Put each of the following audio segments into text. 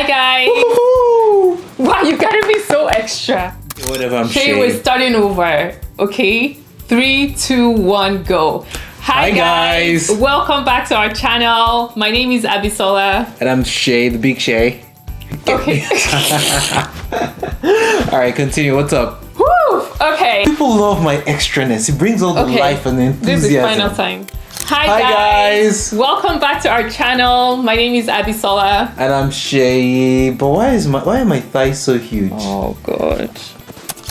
Hi guys. Woo-hoo! Wow, you gotta be so extra. Whatever, I'm Okay, Shay. we're starting over. Okay, 3, 2, 1, go. Hi guys. Welcome back to our channel. My name is Abisola. And I'm Shay, the big Shay. Okay. Alright, continue. What's up? Woo! Okay. People love my extraness. It brings all the life and enthusiasm. This is final time. Hi guys. Welcome back to our channel. My name is Abisola. And I'm Shay. But why are my thighs so huge? Oh god.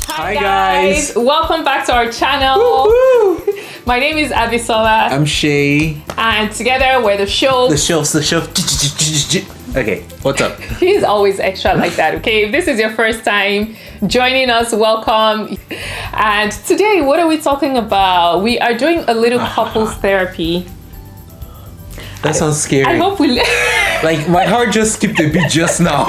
Hi guys. Welcome back to our channel. Woo-hoo! My name is Abisola. I'm Shay. And together we're the show. The shelf. Okay, what's up? He's always extra like that, okay? If this is your first time joining us, welcome. And today, what are we talking about? We are doing a little couples therapy. That sounds scary. I hope we... Like, my heart just skipped a beat just now.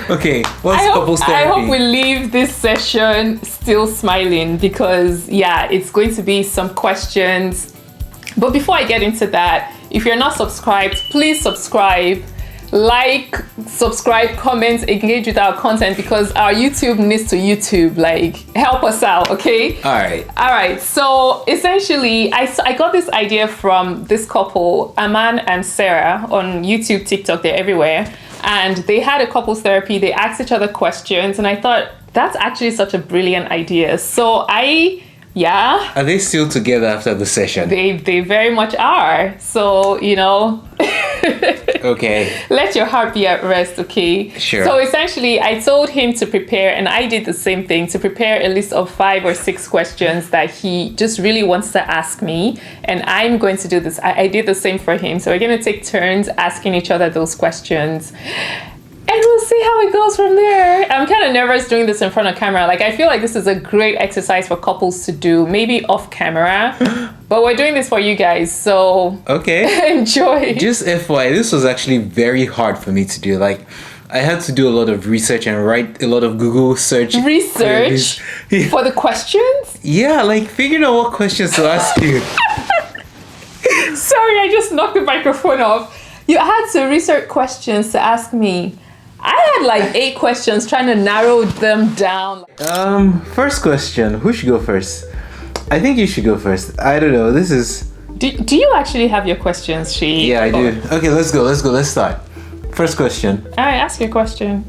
Okay, what's couples therapy? I hope we leave this session still smiling because, yeah, it's going to be some questions. But before I get into that, if you're not subscribed, please subscribe. Like, subscribe, comment, engage with our content because our YouTube needs to YouTube. Like, help us out, okay? All right. So essentially, I got this idea from this couple, Aman and Sara, on YouTube, TikTok, they're everywhere. And they had a couples therapy. They asked each other questions. And I thought, that's actually such a brilliant idea. So yeah. Are they still together after the session? They very much are. So, you know. Okay. Let your heart be at rest, okay? Sure. So essentially, I told him to prepare, and I did the same thing, to prepare a list of 5 or 6 questions that he just really wants to ask me. And I'm going to do this. I did the same for him. So we're going to take turns asking each other those questions. And we'll see how it goes from there. I'm kind of nervous doing this in front of camera. Like, I feel like this is a great exercise for couples to do, maybe off camera. But we're doing this for you guys, so okay. Enjoy. Just FYI, this was actually very hard for me to do. Like, I had to do a lot of research and write a lot of Google search. Research? Yeah. For the questions? Yeah, like figuring out what questions to ask you. Sorry, I just knocked the microphone off. You had to research questions to ask me. I had like 8 questions trying to narrow them down. First question. Who should go first? I think you should go first. I don't know. This is... Do you actually have your questions, She? Yeah, I do. Okay, let's go. Let's start. First question. All right, ask your question.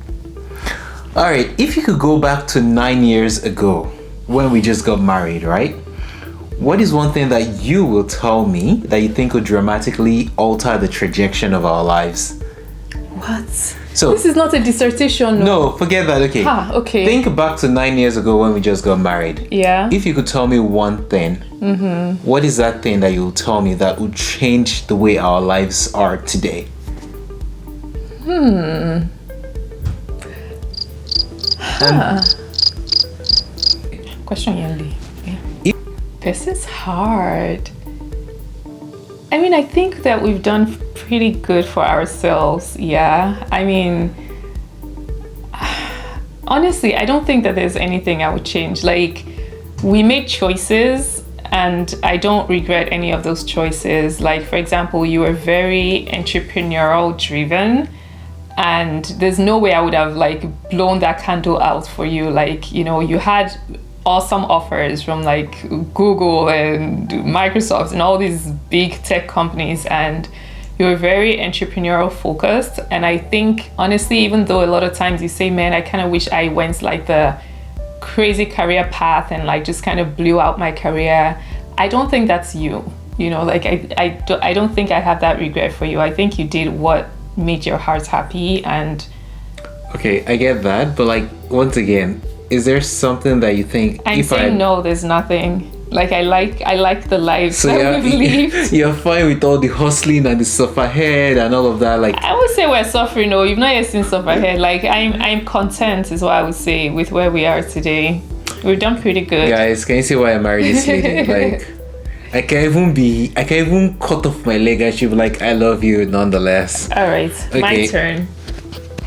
All right. If you could go back to 9 years ago when we just got married, right? What is one thing that you will tell me that you think would dramatically alter the trajectory of our lives? What? So this is not a dissertation. No, forget that. Okay. Okay. Think back to 9 years ago when we just got married. Yeah. If you could tell me one thing, what is that thing that you'll tell me that would change the way our lives are today? Question, Yandy. Yeah. This is hard. I mean, I think that we've done pretty good for ourselves. Yeah. I mean, honestly, I don't think that there's anything I would change. Like, we made choices and I don't regret any of those choices. Like, for example, you were very entrepreneurial driven and there's no way I would have like blown that candle out for you. Like, you know, you had awesome offers from like Google and Microsoft and all these big tech companies, and you were very entrepreneurial focused. And I think honestly, even though a lot of times you say, man, I kind of wish I went like the crazy career path and like just kind of blew out my career, I don't think that's you. You know, like I don't think I have that regret for you. I think you did what made your heart happy. And okay, I get that, but like once again, is there something that you think? I'm saying no, there's nothing. Like I like the life that we've lived. You're fine with all the hustling and the stuff ahead and all of that. Like I would say we're suffering. No, you've not yet seen stuff ahead. Like I'm content is what I would say with where we are today. We've done pretty good. Guys, can you see why I married this lady? Like I can even cut off my leg and she'll be like, I love you nonetheless. All right, okay. My turn.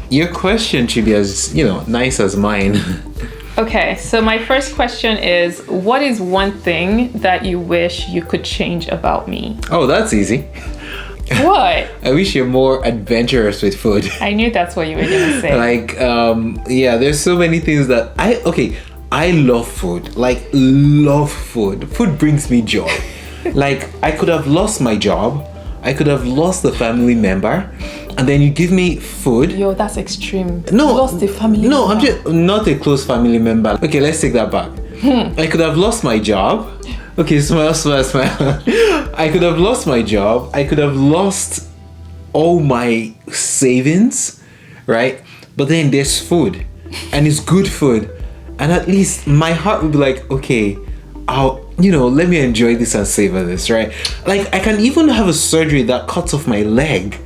Your question should be as, nice as mine. Okay, so my first question is, what is one thing that you wish you could change about me? Oh, that's easy. What? I wish you're more adventurous with food. I knew that's what you were gonna say. Like, yeah, there's so many things that I love food. Like, love food. Food brings me joy. Like, I could have lost my job. I could have lost a family member. And then you give me food. Yo, that's extreme. No. You lost a family member. No, I'm just not a close family member. Okay, let's take that back. I could have lost my job. Okay, smile. I could have lost my job. I could have lost all my savings, right? But then there's food, and it's good food, and at least my heart would be like, okay, let me enjoy this and savor this, right? Like, I can even have a surgery that cuts off my leg,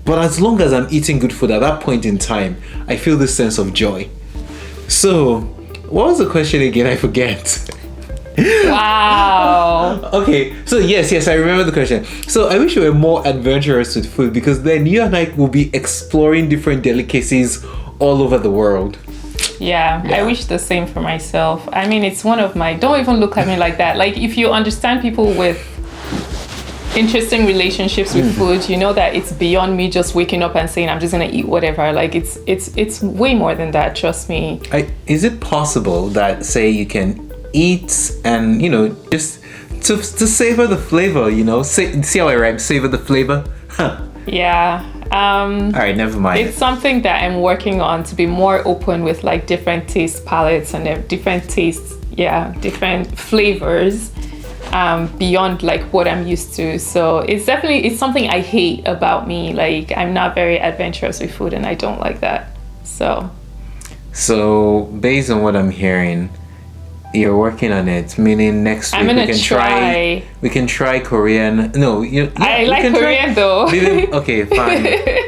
but as long as I'm eating good food at that point in time, I feel this sense of joy. So, what was the question again? I forget. Wow. Okay, so yes, I remember the question. So I wish you were more adventurous with food, because then you and I will be exploring different delicacies all over the world. Yeah, I wish the same for myself. I mean, it's one of my... Don't even look at me like that. Like, if you understand people with interesting relationships with food, you know that it's beyond me just waking up and saying, I'm just going to eat whatever. Like, it's way more than that, trust me. Is it possible that, say, you can eat and just to savor the flavor, see how I rhyme, savor the flavor? Yeah. All right, never mind. It's something that I'm working on, to be more open with like different taste palettes and different tastes, different flavors, beyond like what I'm used to. So it's something I hate about me. Like, I'm not very adventurous with food, and I don't like that. So based on what I'm hearing, you're working on it, meaning next week we can try Korean. No, I like Korean though. Okay, fine.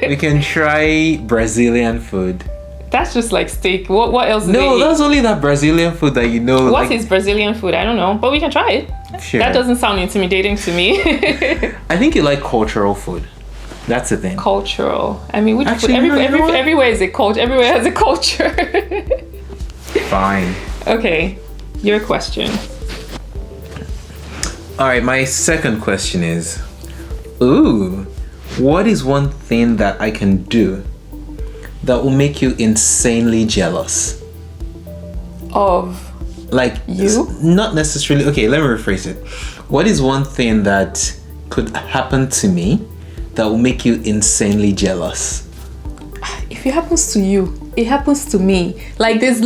We can try Brazilian food. That's just like steak. What else? No, that's only that Brazilian food that you know. What is Brazilian food? I don't know, but we can try it. Sure. That doesn't sound intimidating to me. I think you like cultural food. That's the thing. Cultural. I mean, which Actually, food? Everywhere is a culture. Everywhere has a culture. Fine. Okay. Your question. All right, my second question is, what is one thing that I can do that will make you insanely jealous? Of? Like, you? Not necessarily. Okay, let me rephrase it. What is one thing that could happen to me that will make you insanely jealous? If it happens to you, it happens to me. Like, there's...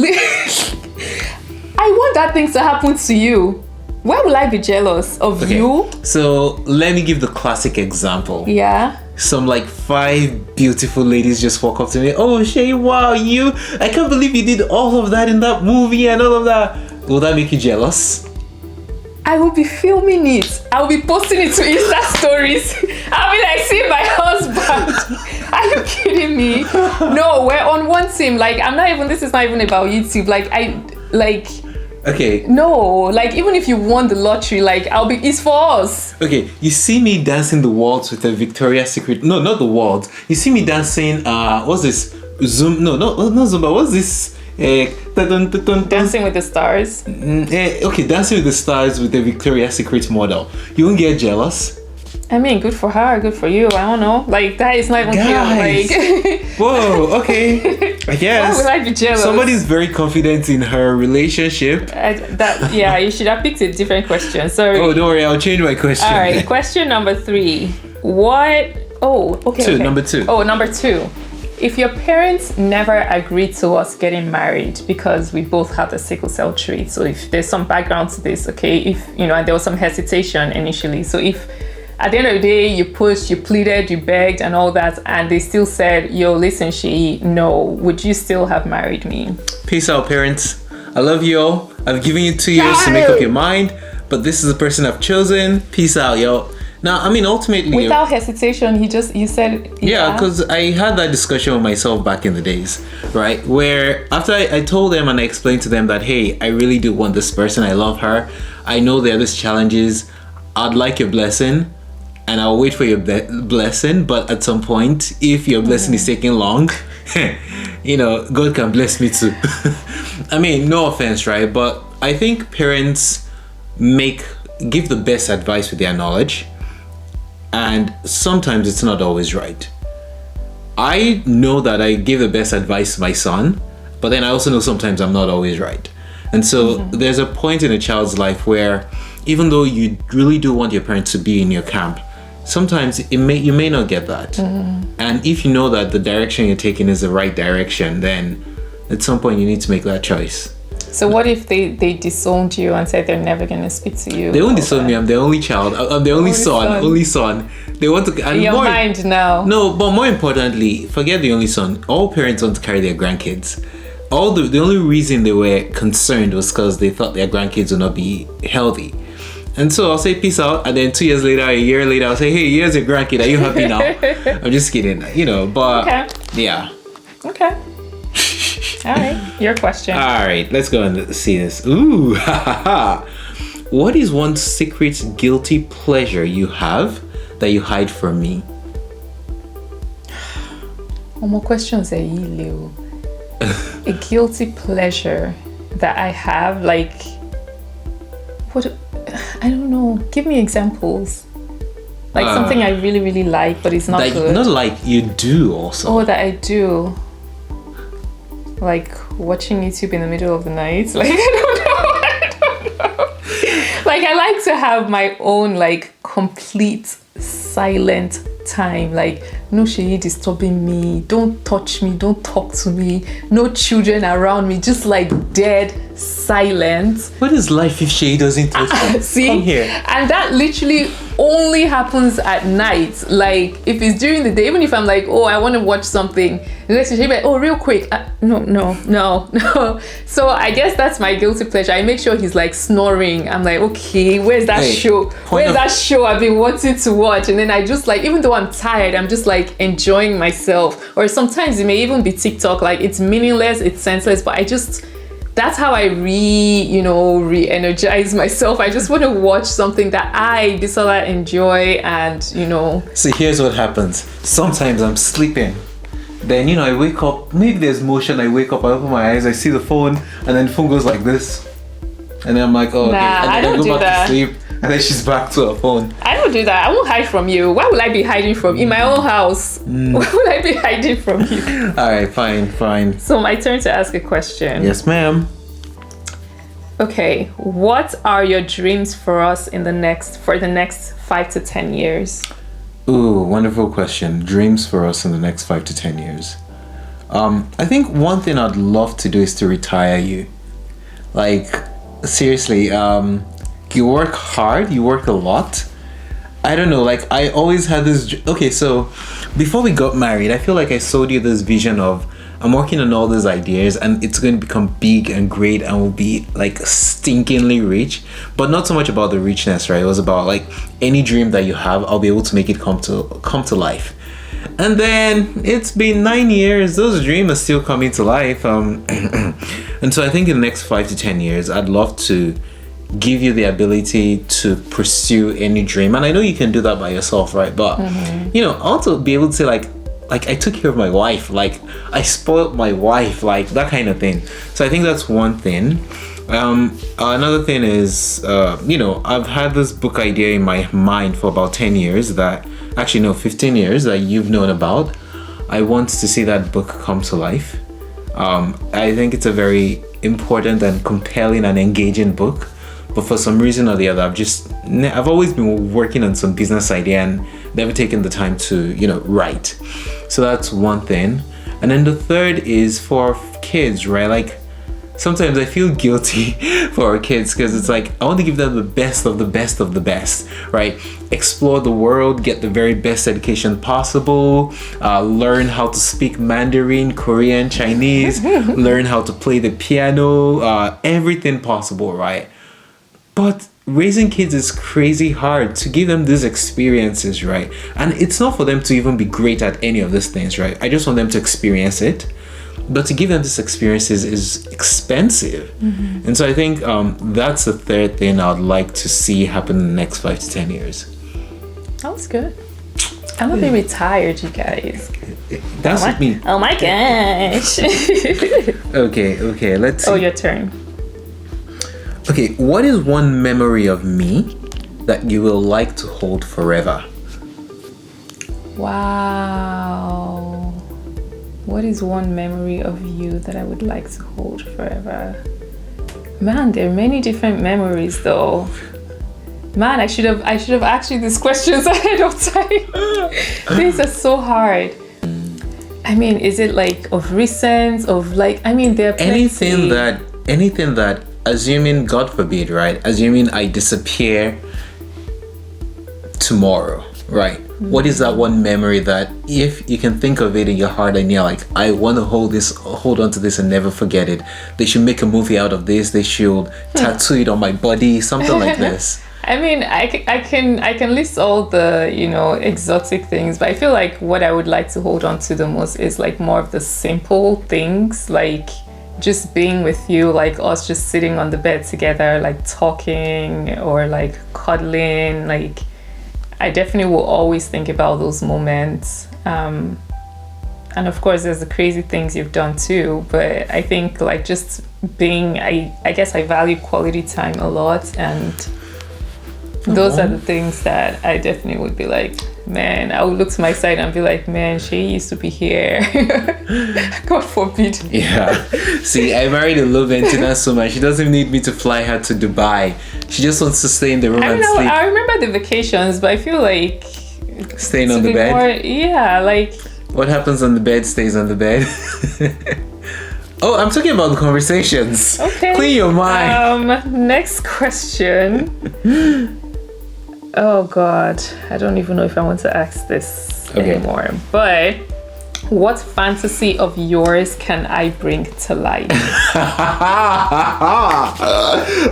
I want that thing to happen to you. Why will I be jealous of you? So let me give the classic example. Yeah. Some like 5 beautiful ladies just walk up to me. Oh, Shay, wow, I can't believe you did all of that in that movie and all of that. Will that make you jealous? I will be filming it. I will be posting it to Insta stories. I'll be like, see my husband. Are you kidding me? No, we're on one team. Like, this is not even about YouTube. Okay. No, like, even if you won the lottery, like, it's for us. Okay, you see me dancing the waltz with a Victoria's Secret. No, not the waltz. You see me dancing, what's this? Not Zumba. What's this? Dancing with the Stars. Okay, Dancing with the Stars with the Victoria's Secret model. You won't get jealous? I mean, good for her, good for you. I don't know. Like, that is not even Guys. Like... Whoa, okay. I guess. Why would I be jealous? Somebody's very confident in her relationship. You should have picked a different question. Sorry. Oh, don't worry. I'll change my question. All right. Question number 3. What... Oh, okay. Two. Okay. Number 2. Oh, number 2. If your parents never agreed to us getting married because we both have the sickle cell trait, so if there's some background to this, okay, if, and there was some hesitation initially. So if at the end of the day, you pushed, you pleaded, you begged and all that, and they still said, yo, listen, no, would you still have married me? Peace out, parents. I love you all. I've given you 2 years to make up your mind, but this is the person I've chosen. Peace out, yo. Now, I mean, ultimately... Without hesitation, you said... Yeah, because I had that discussion with myself back in the days, right? Where after I told them and I explained to them that, hey, I really do want this person. I love her. I know there are these challenges. I'd like your blessing. And I'll wait for your blessing. But at some point, if your blessing is taking long, God can bless me too. I mean, no offense, right? But I think parents give the best advice with their knowledge. and sometimes it's not always right. I know that I give the best advice to my son, but then I also know sometimes I'm not always right. And so there's a point in a child's life where even though you really do want your parents to be in your camp, sometimes you may not get that. And if you know that the direction you're taking is the right direction, then at some point you need to make that choice. So what if they disowned you and said they're never going to speak to you? They won't disown me. I'm the only child. I'm the only son. They want to. And in your mind now. No, but more importantly, forget the only son. All parents want to carry their grandkids. The only reason they were concerned was because they thought their grandkids would not be healthy. And so I'll say peace out, and then 2 years later, a year later, I'll say, hey, here's your grandkid. Are you happy now? I'm just kidding, but okay. Yeah. Okay. All right, your question. All right, let's go and see this. Ooh, What is one secret guilty pleasure you have that you hide from me? One more questions, Leo. A guilty pleasure that I have, like, what? I don't know. Give me examples. Like something I really, really like, but it's not good. Not like you do also. Oh, that I do. Like watching YouTube in the middle of the night. Like, I don't know. Like, I like to have my own, like, complete silent time. Like, no shade disturbing me. Don't touch me. Don't talk to me. No children around me. Just like dead silence. What is life if she doesn't touch you? See? Come here. And that literally only happens at night. Like, if it's during the day, even if I'm like, oh, I want to watch something, the next thing she'll be like, oh, real quick. No. So I guess that's my guilty pleasure. I make sure he's like snoring. I'm like, okay, where's that show? Where's that show I've been wanting to watch? And then I just like, even though I'm tired, I'm just like enjoying myself. Or sometimes it may even be TikTok. Like, it's meaningless, it's senseless, but that's how I re-energize myself. I just want to watch something that I, Bisola, enjoy and, So here's what happens. Sometimes I'm sleeping. Then, I wake up. Maybe there's motion. I wake up, I open my eyes, I see the phone, and then the phone goes like this. And then I'm like, oh, okay. And then I go back to sleep. And then she's back to her phone. I don't do that. I won't hide from you. Why would I be hiding from in my own house? Why would I be hiding from you? All right, fine. So my turn to ask a question. Yes, ma'am. Okay, what are your dreams for us for the next 5 to 10 years? Ooh, wonderful question. Dreams for us in the next 5 to 10 years. I think one thing I'd love to do is to retire you. Like, seriously, you work hard, you work a lot. I don't know, like, I always had this. Okay, so before we got married, I feel like I sold you this vision of I'm working on all these ideas and it's going to become big and great and we'll be like stinkingly rich. But not so much about the richness, right? It was about like any dream that you have, I'll be able to make it come to life. And then it's been 9 years, those dreams are still coming to life. And so I think in the next 5 to 10 years, I'd love to give you the ability to pursue any dream. And I know you can do that by yourself, right? But, also be able to say like I took care of my wife, like I spoiled my wife, like that kind of thing. So I think that's one thing. Another thing is, I've had this book idea in my mind for about 10 years 15 years that you've known about. I want to see that book come to life. I think it's a very important and compelling and engaging book. But for some reason or the other, I've always been working on some business idea and never taken the time to, write. So that's one thing. And then the third is for kids, right? Like, sometimes I feel guilty for our kids because it's like, I want to give them the best of the best of the best, right? Explore the world, get the very best education possible, learn how to speak Mandarin, Korean, Chinese, learn how to play the piano, everything possible, right? But raising kids is crazy hard to give them these experiences, right? And it's not for them to even be great at any of these things, right? I just want them to experience it. But to give them these experiences is expensive. And so I think that's the third thing I'd like to see happen in the next 5 to 10 years. That was good. I'm gonna be retired, you guys. That's what me. Oh my gosh. Okay, let's see. Oh, your turn. Okay, what is one memory of me that you will like to hold forever? Wow. What is one memory of you that I would like to hold forever? Man, there are many different memories though. Man, I should have asked you these questions ahead of time. These are so hard. I mean, is it like of recent, of like, I mean, there are plenty. Anything that, assuming, God forbid, right? Assuming I disappear tomorrow, right? What is that one memory that if you can think of it in your heart and you're like, I want to hold on to this and never forget it. They should make a movie out of this. They should tattoo it on my body, something like this. I mean, I can list all the, exotic things, but I feel like what I would like to hold on to the most is like more of the simple things, like just being with you, like us just sitting on the bed together, like talking or like cuddling. Like I definitely will always think about those moments. And of course there's the crazy things you've done too, but I think like just being, I guess I value quality time a lot, and those are the things that I definitely would be like, man, I would look to my side and be like, man, she used to be here. God forbid. Yeah. See, I married a low maintenance woman. She doesn't need me to fly her to Dubai. She just wants to stay in the room and sleep. I remember the vacations, but I feel like staying on the bed. Like what happens on the bed stays on the bed. Oh, I'm talking about the conversations. Okay. Clear your mind. Next question. Oh God, I don't even know if I want to ask this anymore. But what fantasy of yours can I bring to life?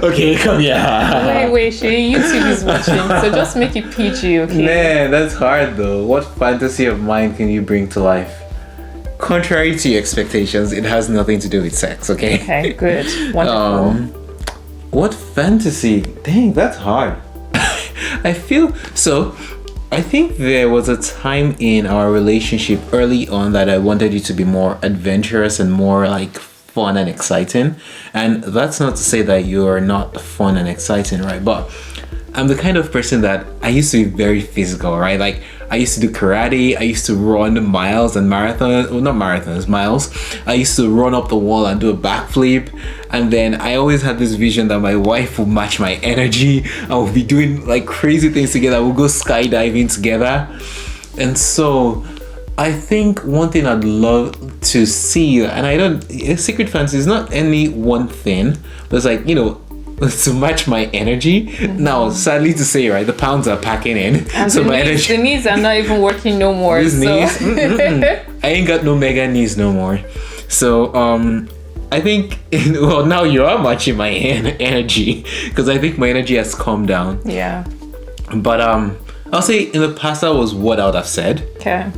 Okay, come here. Wait, YouTube is watching, so just make it PG, okay? Man, that's hard though. What fantasy of mine can you bring to life? Contrary to your expectations, it has nothing to do with sex, okay? Okay, good. Wonderful. What fantasy? Dang, that's hard. I think there was a time in our relationship early on that I wanted you to be more adventurous and more like fun and exciting. And that's not to say that you're not fun and exciting, right? But I'm the kind of person that I used to be very physical, right? Like I used to do karate, I used to run miles and marathons, well, not marathons, miles. I used to run up the wall and do a backflip. And then I always had this vision that my wife would match my energy. I would be doing like crazy things together. We'll go skydiving together. And so I think one thing I'd love to see, and a secret fantasy is not any one thing, but it's like, to match my energy. Mm-hmm. Now, sadly to say, right, the pounds are packing in. And so the knees are not even working no more. These knees, I ain't got no mega knees no more. So, I think, now you are matching my energy, because I think my energy has calmed down. Yeah. But I'll say in the past that was what I would have said. Okay.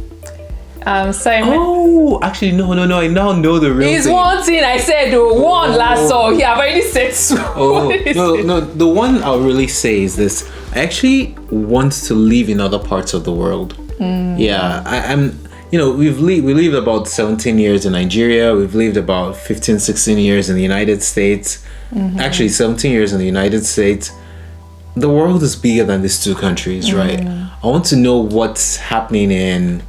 Actually, no. I now know the real thing. It's one thing I said, one last song. Yeah, I've already said two. No. The one I'll really say is this. I actually want to live in other parts of the world. Yeah, I'm. We lived about 17 years in Nigeria. We've lived about 15, 16 years in the United States. Mm-hmm. Actually, 17 years in the United States. The world is bigger than these two countries, right? I want to know what's happening in.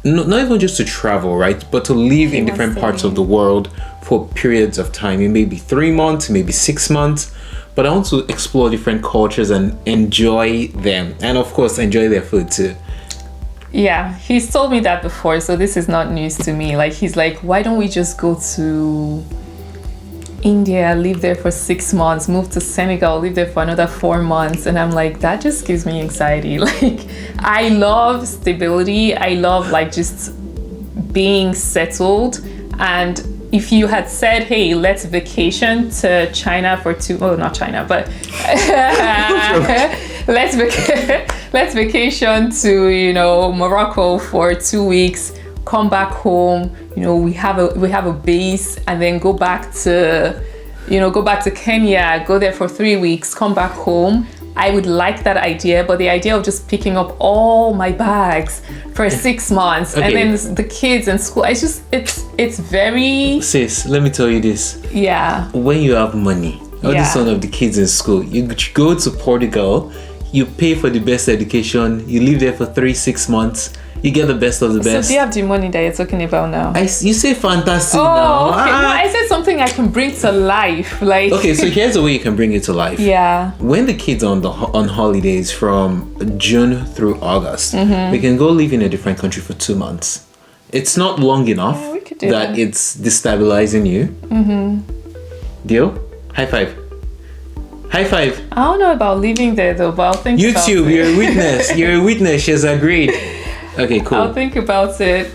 Not even just to travel, right? But to live in different parts of the world for periods of time. It may be 3 months, maybe 6 months. But I want to explore different cultures and enjoy them. And of course, enjoy their food too. Yeah, he's told me that before, so this is not news to me. Like, he's like, why don't we just go to India, live there for 6 months, move to Senegal, live there for another 4 months? And I'm like, that just gives me anxiety. Like, I love stability. I love like just being settled. And if you had said, hey, let's vacation to China for not China, but let's vacation to, Morocco for 2 weeks, come back home, we have a base, and then go back to Kenya, go there for 3 weeks, come back home. I would like that idea, but the idea of just picking up all my bags for 6 months and then the kids and school, it's very... Sis, let me tell you this. Yeah. When you have money, this one of the kids in school, you go to Portugal, you pay for the best education, you live there for 3-6 months, You get the best of the best. So do you have the money that you're talking about now? You say fantasy now. Oh, okay. No, I said something I can bring to life. Like Okay, so here's the way you can bring it to life. Yeah. When the kids are on holidays from June through August, we can go live in a different country for 2 months. It's not long enough we could do that it's destabilizing you. Deal? High five. High five. I don't know about living there though, but I'll think about YouTube, it. you're a witness. You're a witness. She's agreed. Okay, cool. I'll think about it.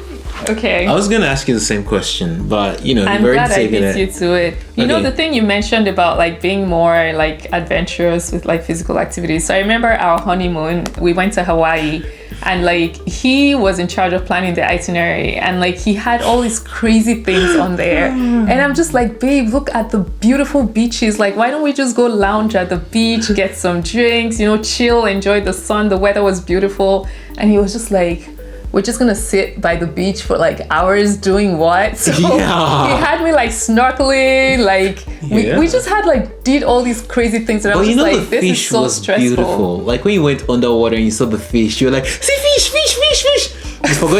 Okay. I was gonna ask you the same question, but I'm you've already glad I taken beat you it. to it. You know Okay. the thing you mentioned about like being more like adventurous with like physical activities. So I remember our honeymoon, we went to Hawaii and like he was in charge of planning the itinerary and like he had all these crazy things on there. And I'm just like, babe, look at the beautiful beaches. Like, why don't we just go lounge at the beach, get some drinks, chill, enjoy the sun. The weather was beautiful. And he was just like, we're just gonna sit by the beach for like hours doing what? So Yeah. he had me like snorkeling, like Yeah. we just had like did all these crazy things and I was But just like, the this is fish so was stressful. beautiful. Like when you went underwater and you saw the fish, you were like, see fish, fish, fish, fish. You forgot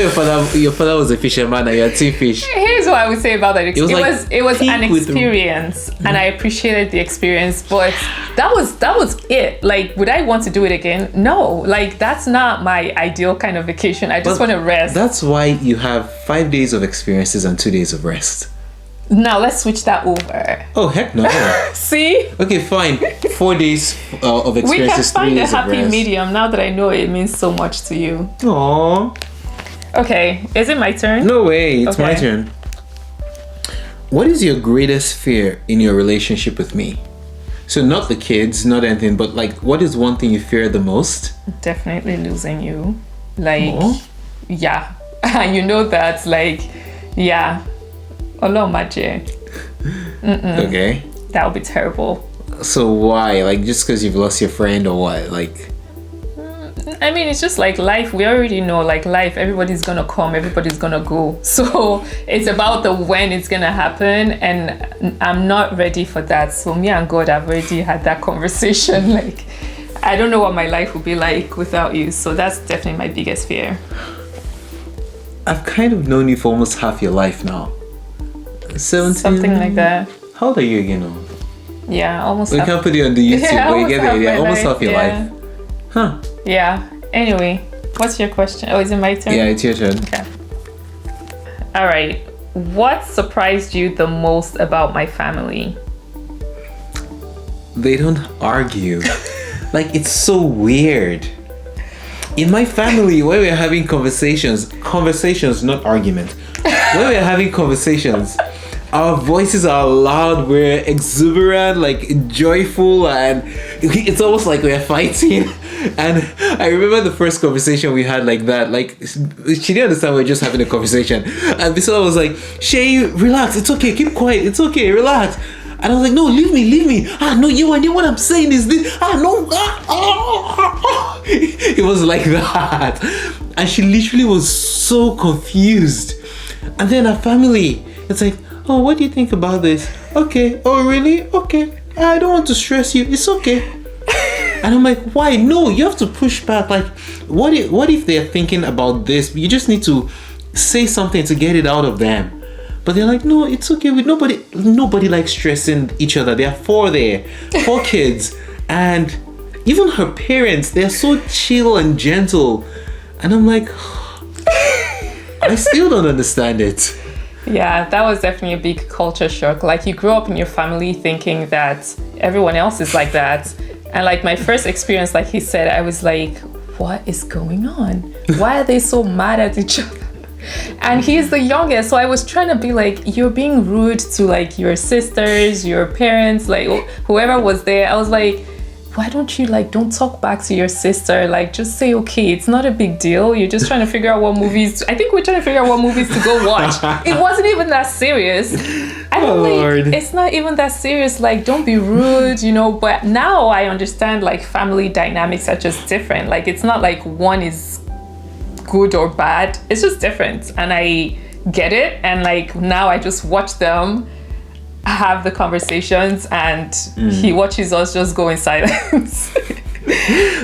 your father was a fisherman and you had seen fish. Here's what I would say about that. It was like was an pink with- experience and I appreciated the experience, but that was it. Like, would I want to do it again? No. Like, that's not my ideal kind of vacation. I just want to rest. That's why you have 5 days of experiences and 2 days of rest. Now let's switch that over. Oh heck no. See? Okay, fine. 4 days of We can experiences, 3 find a days of happy rest. medium now that I know it means so much to you. Aww. Okay, is it my turn? No way, it's my Okay. turn. What is your greatest fear in your relationship with me? So not the kids, not anything, but like what is one thing you fear the most? Definitely losing you. Like, Aw. yeah. And you know that, like, yeah. Olomaje. Okay. That would be terrible. So why? Like just because you've lost your friend or what? Like I mean, it's just like life. We already know, like life, everybody's gonna come, everybody's gonna go. So it's about the when it's gonna happen, and I'm not ready for that. So me and God have already had that conversation. Like, I don't know what my life would be like without you. So that's definitely my biggest fear. I've kind of known you for almost half your life now. 17? Something like that. How old are you again now? Yeah, almost. We can't put it on the YouTube, Yeah, but you get the almost half idea. my Almost life, half your yeah. life. Huh. Yeah. Anyway, what's your question? Oh, is it my turn? Yeah, it's your turn. Okay. All right. What surprised you the most about my family? They don't argue. Like it's so weird. In my family, when we're having conversations, not argument. When we're having conversations, our voices are loud, we're exuberant, like joyful, and it's almost like we're fighting. And I remember the first conversation we had like that, like she didn't understand we were just having a conversation. And Bisola was like, Shay, relax, it's okay, keep quiet, it's okay, relax. And I was like, no, leave me. No, you and what I'm saying is this. No. It was like that. And she literally was so confused. And then our family, it's like, oh, what do you think about this? Okay. Oh, really? Okay. I don't want to stress you. It's okay. And I'm like, why? No, you have to push back. Like, what if they're thinking about this? You just need to say something to get it out of them. But they're like, no, it's okay. With nobody likes stressing each other. There are 4 kids. And even her parents, they're so chill and gentle. And I'm like, I still don't understand it. Yeah, that was definitely a big culture shock. Like, you grew up in your family thinking that everyone else is like that. And like my first experience, like he said, I was like, what is going on? Why are they so mad at each other? And he's the youngest, so I was trying to be like, you're being rude to like your sisters, your parents, like whoever was there. I was like, why don't you don't talk back to your sister? Like, just say, okay, it's not a big deal. You're just trying to figure out what movies. I think we're trying to figure out what movies to go watch. It wasn't even that serious. It's not even that serious. Like, don't be rude, But now I understand like family dynamics are just different. Like, it's not like one is good or bad. It's just different. And I get it. And like now I just watch them have the conversations and he watches us just go in silence.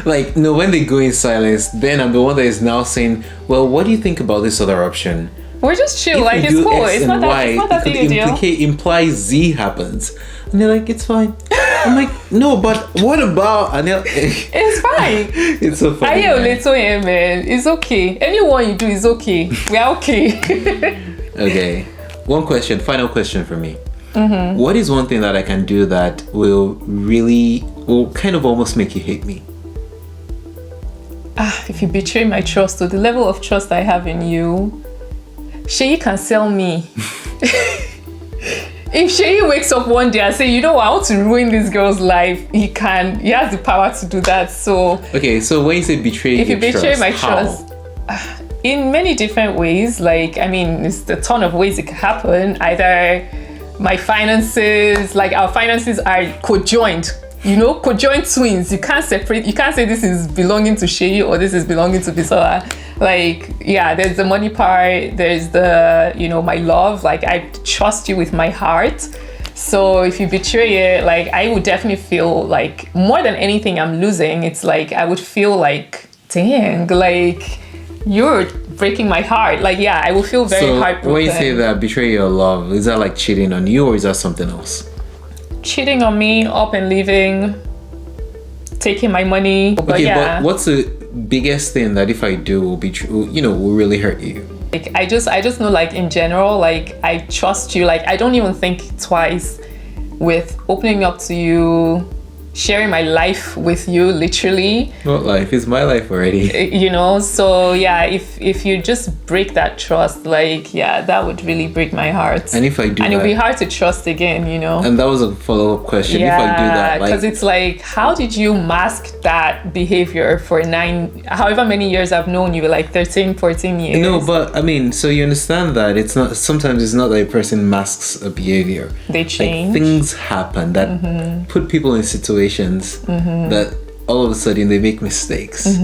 Like, no, when they go in silence, then I'm the one that is now saying, well, what do you think about this other option? We're just chill, If like we it's do cool. X It's and not Y, that it big a deal. could imply Z happens. And they're like, it's fine. I'm like, no, but what about? And they're It's fine. it's so funny. I little man. It's okay. Anyone you do is okay. We are okay. Okay. One question, final question for me. Mm-hmm. What is one thing that I can do that will kind of almost make you hate me? If you betray my trust, to the level of trust I have in you, Sheyi can sell me. If Sheyi wakes up one day and say, you know what, I want to ruin this girl's life, he has the power to do that. So Okay, so when you say betray if you betray my how? trust, in many different ways, like, I mean, it's a ton of ways it can happen. Either my finances, like our finances are co-joined, co-joined twins. You can't separate, you can't say this is belonging to Sheyi or this is belonging to Bisola. Like, yeah, there's the money part, there's the, my love, like I trust you with my heart. So if you betray it, like I would definitely feel like more than anything I'm losing, it's like I would feel like, dang, like you're breaking my heart. Like, yeah, I will feel very heartbroken. So when you say that betray your love, is that like cheating on you or is that something else? Cheating on me, up and leaving, taking my money. But Okay, yeah. but what's the biggest thing that if I do will be true, will really hurt you? Like, I just know, like, in general, like, I trust you. Like, I don't even think twice with opening up to you, sharing my life with you, literally. What life? It's my life already. So yeah, if you just break that trust, like, yeah, that would really break my heart. And if I do and it'll be hard to trust again, And that was a follow-up question. Yeah, if I do that, because it's like, how did you mask that behavior for however many years I've known you, like 13, 14 years? No, but I mean, so you understand that sometimes it's not that a person masks a behavior. They change. Like, things happen that put people in situations that all of a sudden they make mistakes.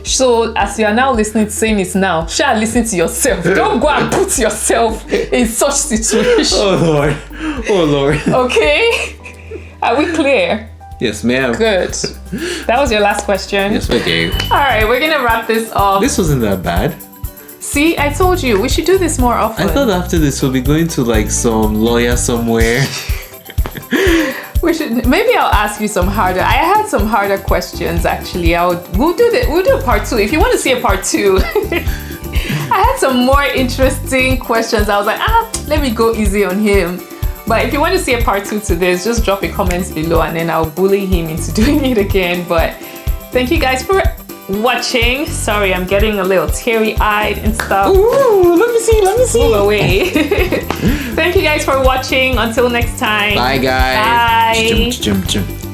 So as you are now listening to saying it now, shall listen to yourself. Don't go and put yourself in such situation. Oh Lord. Okay? Are we clear? Yes, ma'am. Good. That was your last question? Yes, okay. Alright, we're gonna wrap this up. This wasn't that bad. See, I told you, we should do this more often. I thought after this we'll be going to like some lawyer somewhere. Maybe I'll ask you some harder. I had some harder questions actually. We'll do a part 2. If you want to see a part 2. I had some more interesting questions. I was like, let me go easy on him. But if you want to see a part 2 to this, just drop a comment below and then I'll bully him into doing it again. But thank you guys for watching. Sorry, I'm getting a little teary-eyed and stuff. Ooh, let me see. Move away. Thank you guys for watching. Until next time. Bye, guys. Bye. Jump.